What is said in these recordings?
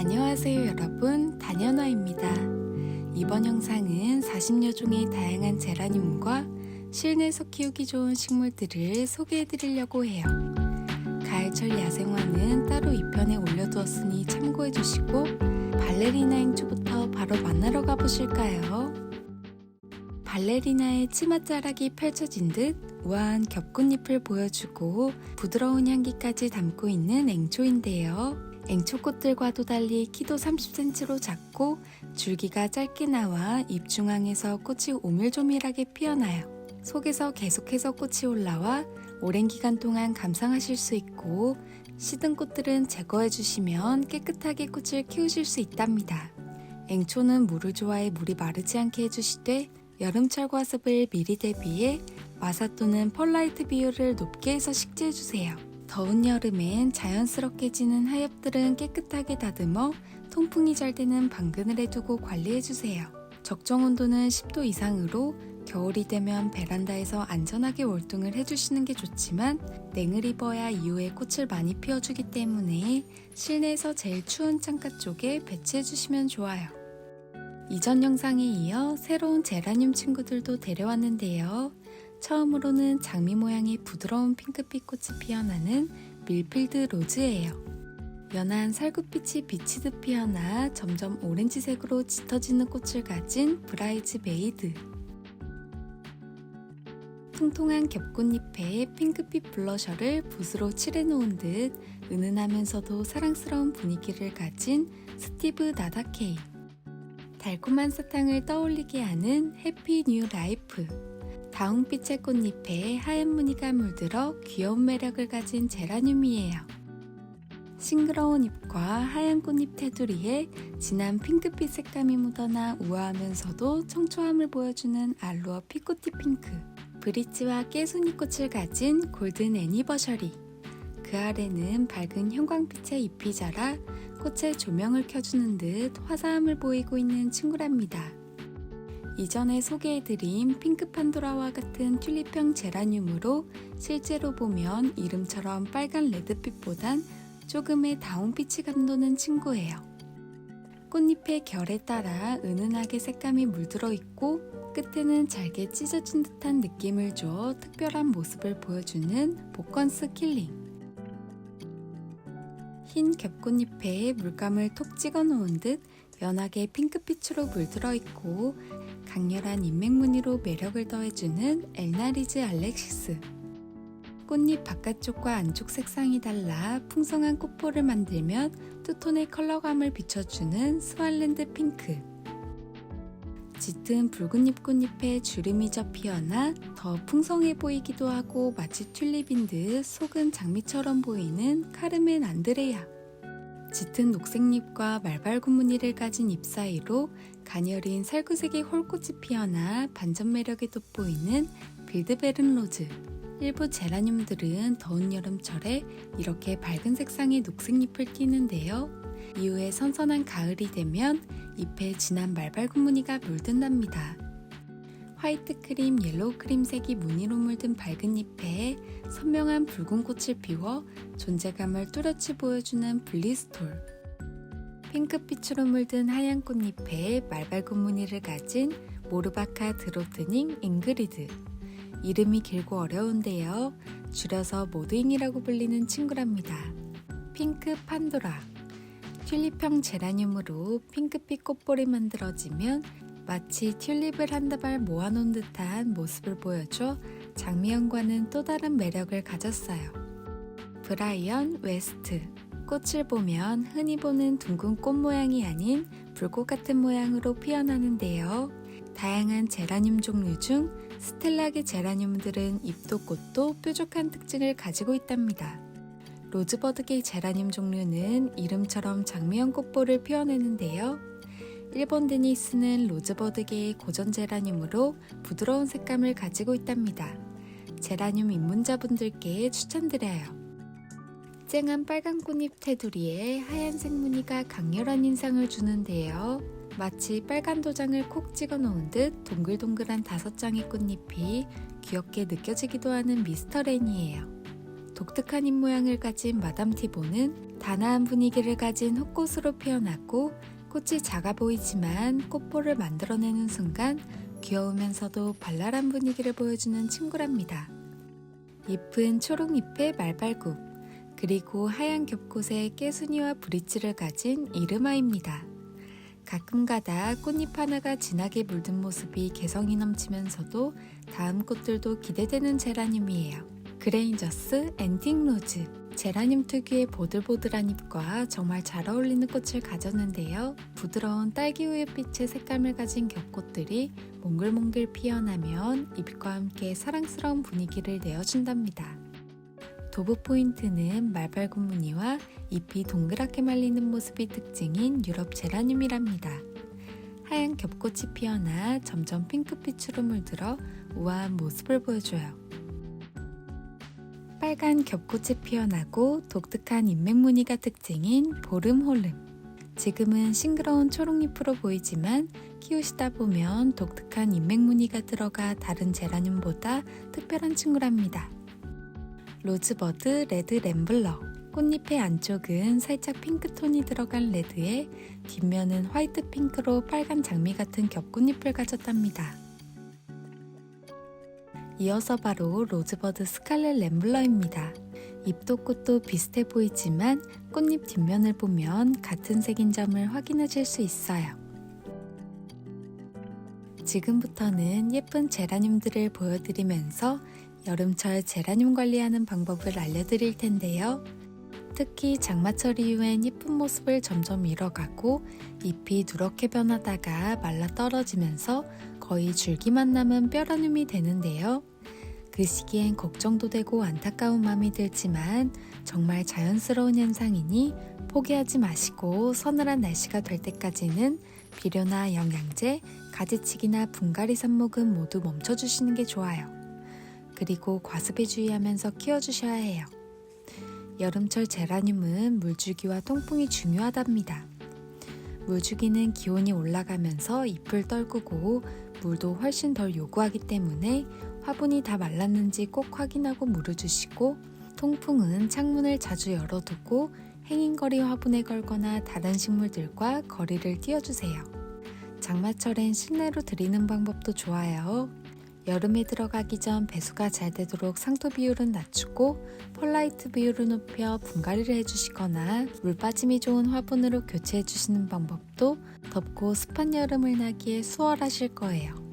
안녕하세요 여러분, 다년아입니다. 이번 영상은 40여 종의 다양한 제라늄과 실내에서 키우기 좋은 식물들을 소개해 드리려고 해요. 가을철 야생화는 따로 2편에 올려두었으니 참고해 주시고 발레리나 행초부터 바로 만나러 가보실까요? 발레리나의 치맛자락이 펼쳐진 듯 우아한 겹꽃잎을 보여주고 부드러운 향기까지 담고 있는 앵초인데요. 앵초꽃들과도 달리 키도 30cm로 작고 줄기가 짧게 나와 잎 중앙에서 꽃이 오밀조밀하게 피어나요. 속에서 계속해서 꽃이 올라와 오랜 기간 동안 감상하실 수 있고 시든 꽃들은 제거해 주시면 깨끗하게 꽃을 키우실 수 있답니다. 앵초는 물을 좋아해 물이 마르지 않게 해주시되 여름철과 습을 미리 대비해 마사 또는 펄라이트 비율을 높게 해서 식재해주세요. 더운 여름엔 자연스럽게 지는 하엽들은 깨끗하게 다듬어 통풍이 잘 되는 방근을 해두고 관리해주세요. 적정 온도는 10도 이상으로 겨울이 되면 베란다에서 안전하게 월등을 해주시는 게 좋지만 냉을 입어야 이후에 꽃을 많이 피워주기 때문에 실내에서 제일 추운 창가 쪽에 배치해주시면 좋아요. 이전 영상에 이어 새로운 제라늄 친구들도 데려왔는데요. 처음으로는 장미 모양의 부드러운 핑크빛 꽃이 피어나는 밀필드 로즈예요. 연한 살구빛이 비치듯 피어나 점점 오렌지색으로 짙어지는 꽃을 가진 브라이즈 메이드. 통통한 겹꽃잎에 핑크빛 블러셔를 붓으로 칠해놓은 듯 은은하면서도 사랑스러운 분위기를 가진 스티브 나다케이. 달콤한 사탕을 떠올리게 하는 해피 뉴 라이프. 다홍빛의 꽃잎에 하얀 무늬가 물들어 귀여운 매력을 가진 제라늄이에요. 싱그러운 잎과 하얀 꽃잎 테두리에 진한 핑크빛 색감이 묻어나 우아하면서도 청초함을 보여주는 알로어 피코티 핑크. 브릿지와 깨순이꽃을 가진 골든 애니버셔리. 그 아래는 밝은 형광빛의 잎이 자라 꽃에 조명을 켜주는 듯 화사함을 보이고 있는 친구랍니다. 이전에 소개해드린 핑크 판도라와 같은 튤립형 제라늄으로 실제로 보면 이름처럼 빨간 레드빛보단 조금의 다운빛이 감도는 친구예요. 꽃잎의 결에 따라 은은하게 색감이 물들어 있고 끝에는 잘게 찢어진 듯한 느낌을 줘 특별한 모습을 보여주는 보컨스 킬링. 흰 겹꽃잎에 물감을 톡 찍어 놓은 듯 연하게 핑크빛으로 물들어 있고 강렬한 인맥무늬로 매력을 더해주는 엘나리즈 알렉시스. 꽃잎 바깥쪽과 안쪽 색상이 달라 풍성한 꽃볼을 만들면 투톤의 컬러감을 비춰주는 스왈랜드 핑크. 짙은 붉은 잎꽃잎에 주름이 져 피어나 더 풍성해 보이기도 하고 마치 튤립인 듯 속은 장미처럼 보이는 카르멘 안드레아. 짙은 녹색잎과 말발굽 무늬를 가진 잎 사이로 가녀린 살구색의 홀꽃이 피어나 반전 매력이 돋보이는 빌드베른 로즈. 일부 제라늄들은 더운 여름철에 이렇게 밝은 색상의 녹색잎을 띠는데요. 이후에 선선한 가을이 되면 잎에 진한 말발굽 무늬가 물든답니다. 화이트 크림, 옐로우 크림색이 무늬로 물든 밝은 잎에 선명한 붉은 꽃을 피워 존재감을 뚜렷이 보여주는 블리스톨. 핑크빛으로 물든 하얀 꽃잎에 말발굽 무늬를 가진 모르바카 드로트닝 잉그리드. 이름이 길고 어려운데요. 줄여서 모드잉이라고 불리는 친구랍니다. 핑크 판도라. 튤립형 제라늄으로 핑크빛 꽃볼이 만들어지면 마치 튤립을 한 다발 모아놓은 듯한 모습을 보여줘 장미형과는 또 다른 매력을 가졌어요. 브라이언 웨스트. 꽃을 보면 흔히 보는 둥근 꽃 모양이 아닌 불꽃 같은 모양으로 피어나는데요. 다양한 제라늄 종류 중 스텔라계 제라늄들은 잎도 꽃도 뾰족한 특징을 가지고 있답니다. 로즈버드계 제라늄 종류는 이름처럼 장미형 꽃볼을 피워내는데요. 일본 데니스는 로즈버드계의 고전 제라늄으로 부드러운 색감을 가지고 있답니다. 제라늄 입문자분들께 추천드려요. 쨍한 빨간 꽃잎 테두리에 하얀색 무늬가 강렬한 인상을 주는데요. 마치 빨간 도장을 콕 찍어 놓은 듯 동글동글한 5장의 꽃잎이 귀엽게 느껴지기도 하는 미스터 렌이에요. 독특한 잎 모양을 가진 마담 티보는 단아한 분위기를 가진 헛꽃으로 피어났고 꽃이 작아 보이지만 꽃볼을 만들어내는 순간 귀여우면서도 발랄한 분위기를 보여주는 친구랍니다. 잎은 초록잎의 말발굽, 그리고 하얀 겹꽃에 깨순이와 브릿지를 가진 이르마입니다. 가끔가다 꽃잎 하나가 진하게 물든 모습이 개성이 넘치면서도 다음 꽃들도 기대되는 제라늄이에요. 그레인저스 엔틱 로즈. 제라늄 특유의 보들보들한 잎과 정말 잘 어울리는 꽃을 가졌는데요. 부드러운 딸기우유빛의 색감을 가진 겹꽃들이 몽글몽글 피어나면 잎과 함께 사랑스러운 분위기를 내어준답니다. 도브 포인트는 말발굽 무늬와 잎이 동그랗게 말리는 모습이 특징인 유럽 제라늄이랍니다. 하얀 겹꽃이 피어나 점점 핑크빛으로 물들어 우아한 모습을 보여줘요. 빨간 겹꽃이 피어나고 독특한 잎맥 무늬가 특징인 보름홀름. 지금은 싱그러운 초록잎으로 보이지만 키우시다 보면 독특한 잎맥 무늬가 들어가 다른 제라늄보다 특별한 친구랍니다. 로즈버드 레드 램블러. 꽃잎의 안쪽은 살짝 핑크톤이 들어간 레드에 뒷면은 화이트 핑크로 빨간 장미 같은 겹꽃잎을 가졌답니다. 이어서 바로 로즈버드 스칼렛 램블러입니다. 잎도 꽃도 비슷해 보이지만 꽃잎 뒷면을 보면 같은 색인 점을 확인하실 수 있어요. 지금부터는 예쁜 제라늄들을 보여드리면서 여름철 제라늄 관리하는 방법을 알려드릴 텐데요. 특히 장마철 이후엔 예쁜 모습을 점점 잃어가고 잎이 누렇게 변하다가 말라 떨어지면서 거의 줄기만 남은 뼈라늄이 되는데요. 그 시기엔 걱정도 되고 안타까운 마음이 들지만 정말 자연스러운 현상이니 포기하지 마시고 서늘한 날씨가 될 때까지는 비료나 영양제, 가지치기나 분갈이 삽목은 모두 멈춰주시는 게 좋아요. 그리고 과습에 주의하면서 키워주셔야 해요. 여름철 제라늄은 물주기와 통풍이 중요하답니다. 물주기는 기온이 올라가면서 잎을 떨구고 물도 훨씬 덜 요구하기 때문에 화분이 다 말랐는지 꼭 확인하고 물을 주시고, 통풍은 창문을 자주 열어두고 행인거리 화분에 걸거나 다른 식물들과 거리를 띄워주세요. 장마철엔 실내로 들이는 방법도 좋아요. 여름에 들어가기 전 배수가 잘 되도록 상토 비율은 낮추고 펄라이트 비율을 높여 분갈이를 해주시거나 물 빠짐이 좋은 화분으로 교체해주시는 방법도 덥고 습한 여름을 나기에 수월하실 거예요.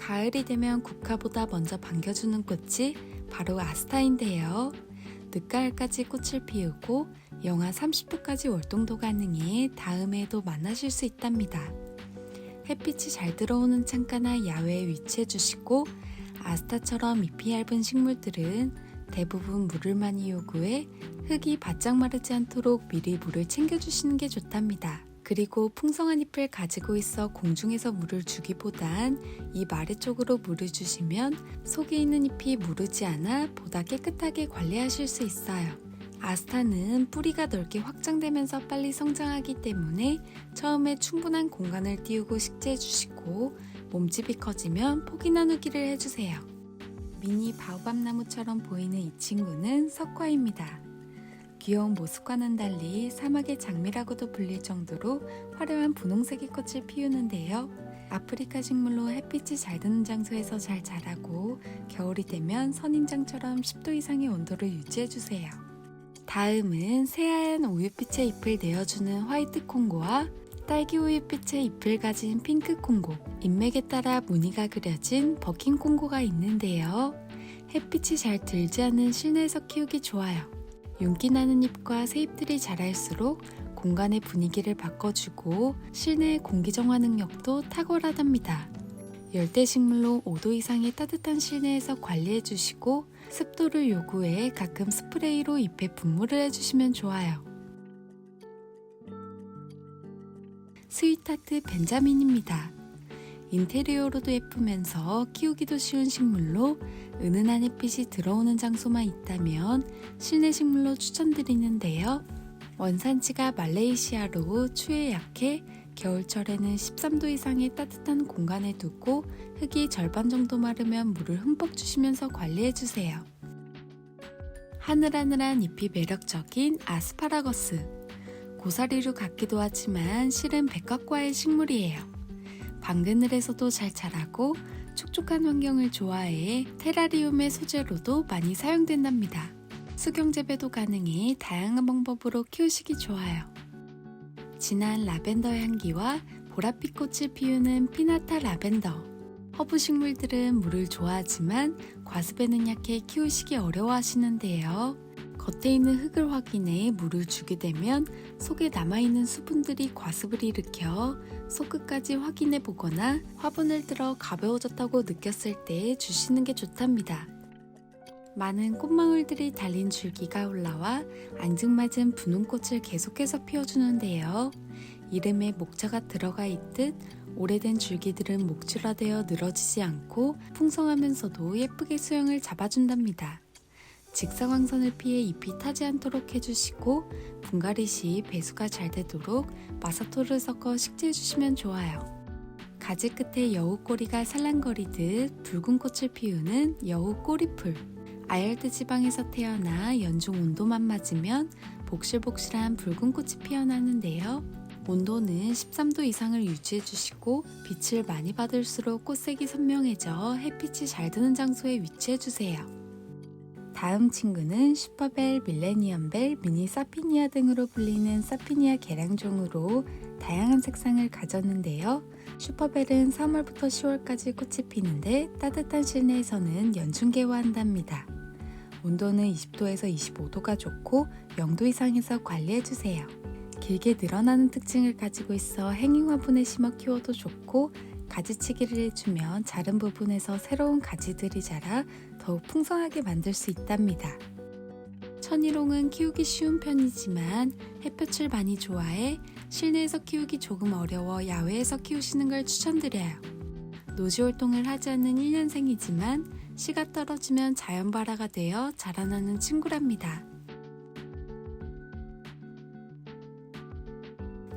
가을이 되면 국화보다 먼저 반겨주는 꽃이 바로 아스타인데요. 늦가을까지 꽃을 피우고 영하 30도까지 월동도 가능해 다음에도 만나실 수 있답니다. 햇빛이 잘 들어오는 창가나 야외에 위치해 주시고, 아스타처럼 잎이 얇은 식물들은 대부분 물을 많이 요구해 흙이 바짝 마르지 않도록 미리 물을 챙겨주시는 게 좋답니다. 그리고 풍성한 잎을 가지고 있어 공중에서 물을 주기보단 잎 아래쪽으로 물을 주시면 속에 있는 잎이 무르지 않아 보다 깨끗하게 관리하실 수 있어요. 아스타는 뿌리가 넓게 확장되면서 빨리 성장하기 때문에 처음에 충분한 공간을 띄우고 식재해 주시고 몸집이 커지면 포기 나누기를 해주세요. 미니 바오밥 나무처럼 보이는 이 친구는 석화입니다. 귀여운 모습과는 달리 사막의 장미라고도 불릴 정도로 화려한 분홍색의 꽃을 피우는데요. 아프리카 식물로 햇빛이 잘 드는 장소에서 잘 자라고 겨울이 되면 선인장처럼 10도 이상의 온도를 유지해주세요. 다음은 새하얀 우유빛의 잎을 내어주는 화이트 콩고와 딸기 우유빛의 잎을 가진 핑크 콩고, 잎맥에 따라 무늬가 그려진 버킨 콩고가 있는데요. 햇빛이 잘 들지 않는 실내에서 키우기 좋아요. 윤기 나는 잎과 새 잎들이 자랄수록 공간의 분위기를 바꿔주고 실내의 공기 정화 능력도 탁월하답니다. 열대식물로 5도 이상의 따뜻한 실내에서 관리해주시고 습도를 요구해 가끔 스프레이로 잎에 분무를 해주시면 좋아요. 스윗하트 벤자민입니다. 인테리어로도 예쁘면서 키우기도 쉬운 식물로 은은한 햇빛이 들어오는 장소만 있다면 실내 식물로 추천드리는데요. 원산지가 말레이시아로 추위에 약해 겨울철에는 13도 이상의 따뜻한 공간에 두고 흙이 절반 정도 마르면 물을 흠뻑 주시면서 관리해주세요. 하늘하늘한 잎이 매력적인 아스파라거스. 고사리류 같기도 하지만 실은 백합과의 식물이에요. 방그늘에서도 잘 자라고 촉촉한 환경을 좋아해 테라리움의 소재로도 많이 사용된답니다. 수경 재배도 가능해 다양한 방법으로 키우시기 좋아요. 진한 라벤더 향기와 보랏빛 꽃을 피우는 피나타 라벤더. 허브 식물들은 물을 좋아하지만 과습에는 약해 키우시기 어려워하시는데요. 겉에 있는 흙을 확인해 물을 주게 되면 속에 남아있는 수분들이 과습을 일으켜 속끝까지 확인해 보거나 화분을 들어 가벼워졌다고 느꼈을 때 주시는 게 좋답니다. 많은 꽃망울들이 달린 줄기가 올라와 앙증맞은 분홍꽃을 계속해서 피워주는데요. 이름에 목자가 들어가 있듯 오래된 줄기들은 목줄화되어 늘어지지 않고 풍성하면서도 예쁘게 수영을 잡아준답니다. 직사광선을 피해 잎이 타지 않도록 해주시고 분갈이 시 배수가 잘 되도록 마사토를 섞어 식재해주시면 좋아요. 가지 끝에 여우 꼬리가 살랑거리듯 붉은 꽃을 피우는 여우 꼬리풀. 아열대 지방에서 태어나 연중 온도만 맞으면 복실복실한 붉은 꽃이 피어나는데요. 온도는 13도 이상을 유지해주시고 빛을 많이 받을수록 꽃색이 선명해져 햇빛이 잘 드는 장소에 위치해주세요. 다음 친구는 슈퍼벨, 밀레니엄벨, 미니 사피니아 등으로 불리는 사피니아 계량종으로 다양한 색상을 가졌는데요. 슈퍼벨은 3월부터 10월까지 꽃이 피는데 따뜻한 실내에서는 연중개화한답니다. 온도는 20도에서 25도가 좋고 0도 이상에서 관리해주세요. 길게 늘어나는 특징을 가지고 있어 행잉 화분에 심어 키워도 좋고 가지치기를 해주면 자른 부분에서 새로운 가지들이 자라 더욱 풍성하게 만들 수 있답니다. 천일홍은 키우기 쉬운 편이지만 햇볕을 많이 좋아해 실내에서 키우기 조금 어려워 야외에서 키우시는 걸 추천드려요. 노지활동을 하지 않는 1년생이지만 씨가 떨어지면 자연발화가 되어 자라나는 친구랍니다.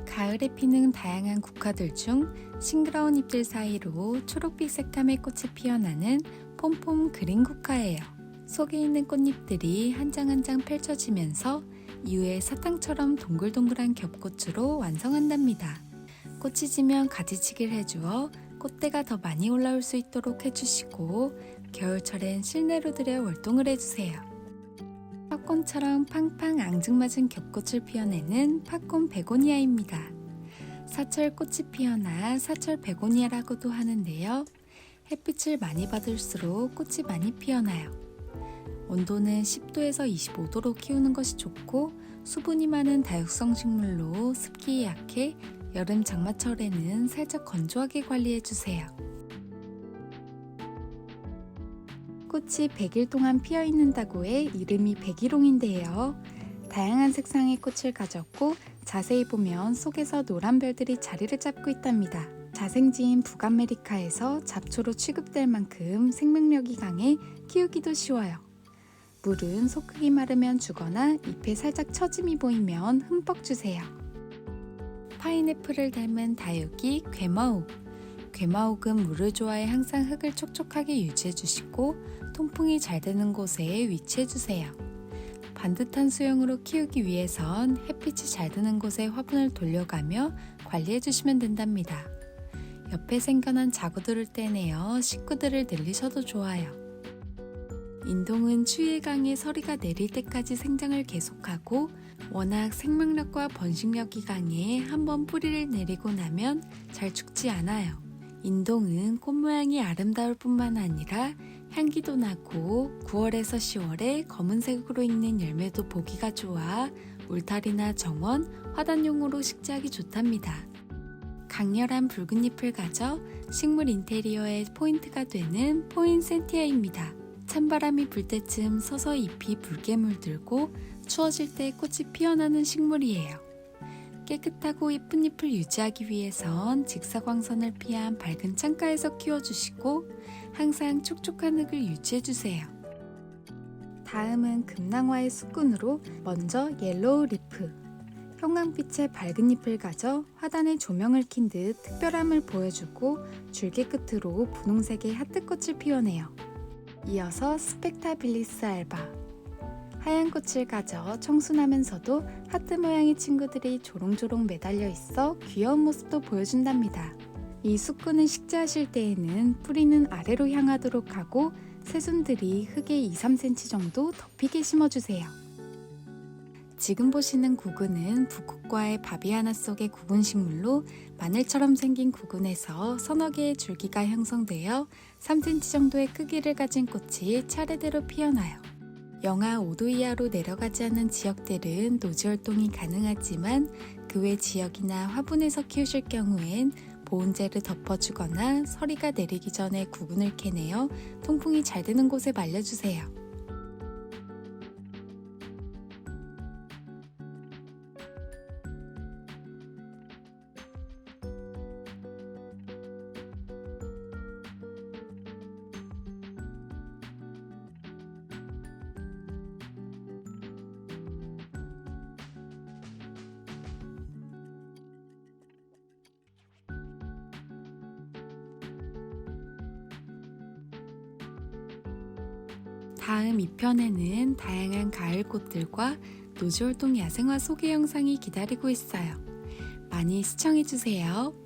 가을에 피는 다양한 국화들 중 싱그러운 잎들 사이로 초록빛 색감의 꽃이 피어나는 폼폼 그린 국화예요. 속에 있는 꽃잎들이 한 장 한 장 펼쳐지면서 이후에 사탕처럼 동글동글한 겹꽃으로 완성한답니다. 꽃이 지면 가지치기를 해주어 꽃대가 더 많이 올라올 수 있도록 해주시고 겨울철엔 실내로 들여 월동을 해주세요. 팝콘처럼 팡팡 앙증맞은 겹꽃을 피워내는 팝콘 베고니아입니다. 사철 꽃이 피어나 사철 베고니아라고도 하는데요. 햇빛을 많이 받을수록 꽃이 많이 피어나요. 온도는 10도에서 25도로 키우는 것이 좋고 수분이 많은 다육성 식물로 습기에 약해 여름 장마철에는 살짝 건조하게 관리해주세요. 꽃이 100일 동안 피어있는다고 해 이름이 백일홍인데요. 다양한 색상의 꽃을 가졌고 자세히 보면 속에서 노란 별들이 자리를 잡고 있답니다. 자생지인 북아메리카에서 잡초로 취급될 만큼 생명력이 강해 키우기도 쉬워요. 물은 속 흙이 마르면 주거나 잎에 살짝 처짐이 보이면 흠뻑 주세요. 파인애플을 닮은 다육이 괴마옥. 괴마옥은 물을 좋아해 항상 흙을 촉촉하게 유지해주시고 통풍이 잘 되는 곳에 위치해주세요. 반듯한 수영으로 키우기 위해선 햇빛이 잘 드는 곳에 화분을 돌려가며 관리해주시면 된답니다. 옆에 생겨난 자구들을 떼내어 식구들을 늘리셔도 좋아요. 인동은 추위에 강해 서리가 내릴 때까지 생장을 계속하고 워낙 생명력과 번식력이 강해 한번 뿌리를 내리고 나면 잘 죽지 않아요. 인동은 꽃 모양이 아름다울 뿐만 아니라 향기도 나고 9월에서 10월에 검은색으로 익는 열매도 보기가 좋아 울타리나 정원, 화단용으로 식재하기 좋답니다. 강렬한 붉은 잎을 가져 식물 인테리어의 포인트가 되는 포인센티아입니다. 찬바람이 불 때쯤 서서히 잎이 붉게 물들고 추워질 때 꽃이 피어나는 식물이에요. 깨끗하고 예쁜 잎을 유지하기 위해선 직사광선을 피한 밝은 창가에서 키워주시고 항상 촉촉한 흙을 유지해주세요. 다음은 금낭화의 수꾼으로 먼저 옐로우 리프. 형광빛의 밝은 잎을 가져 화단에 조명을 킨 듯 특별함을 보여주고 줄기 끝으로 분홍색의 하트꽃을 피워내요. 이어서 스펙타빌리스 알바. 하얀 꽃을 가져 청순하면서도 하트 모양의 친구들이 조롱조롱 매달려 있어 귀여운 모습도 보여준답니다. 이 수꾼을 식재하실 때에는 뿌리는 아래로 향하도록 하고 새순들이 흙에 2-3cm 정도 덮이게 심어주세요. 지금 보시는 구근은 북극과의 바비아나 속의 구근식물로 마늘처럼 생긴 구근에서 서너 개의 줄기가 형성되어 3cm 정도의 크기를 가진 꽃이 차례대로 피어나요. 영하 5도 이하로 내려가지 않는 지역들은 노지 활동이 가능하지만 그 외 지역이나 화분에서 키우실 경우엔 보온재를 덮어주거나 서리가 내리기 전에 구근을 캐내어 통풍이 잘 되는 곳에 말려주세요. 다음 2편에는 다양한 가을꽃들과 노지활동 야생화 소개 영상이 기다리고 있어요. 많이 시청해주세요.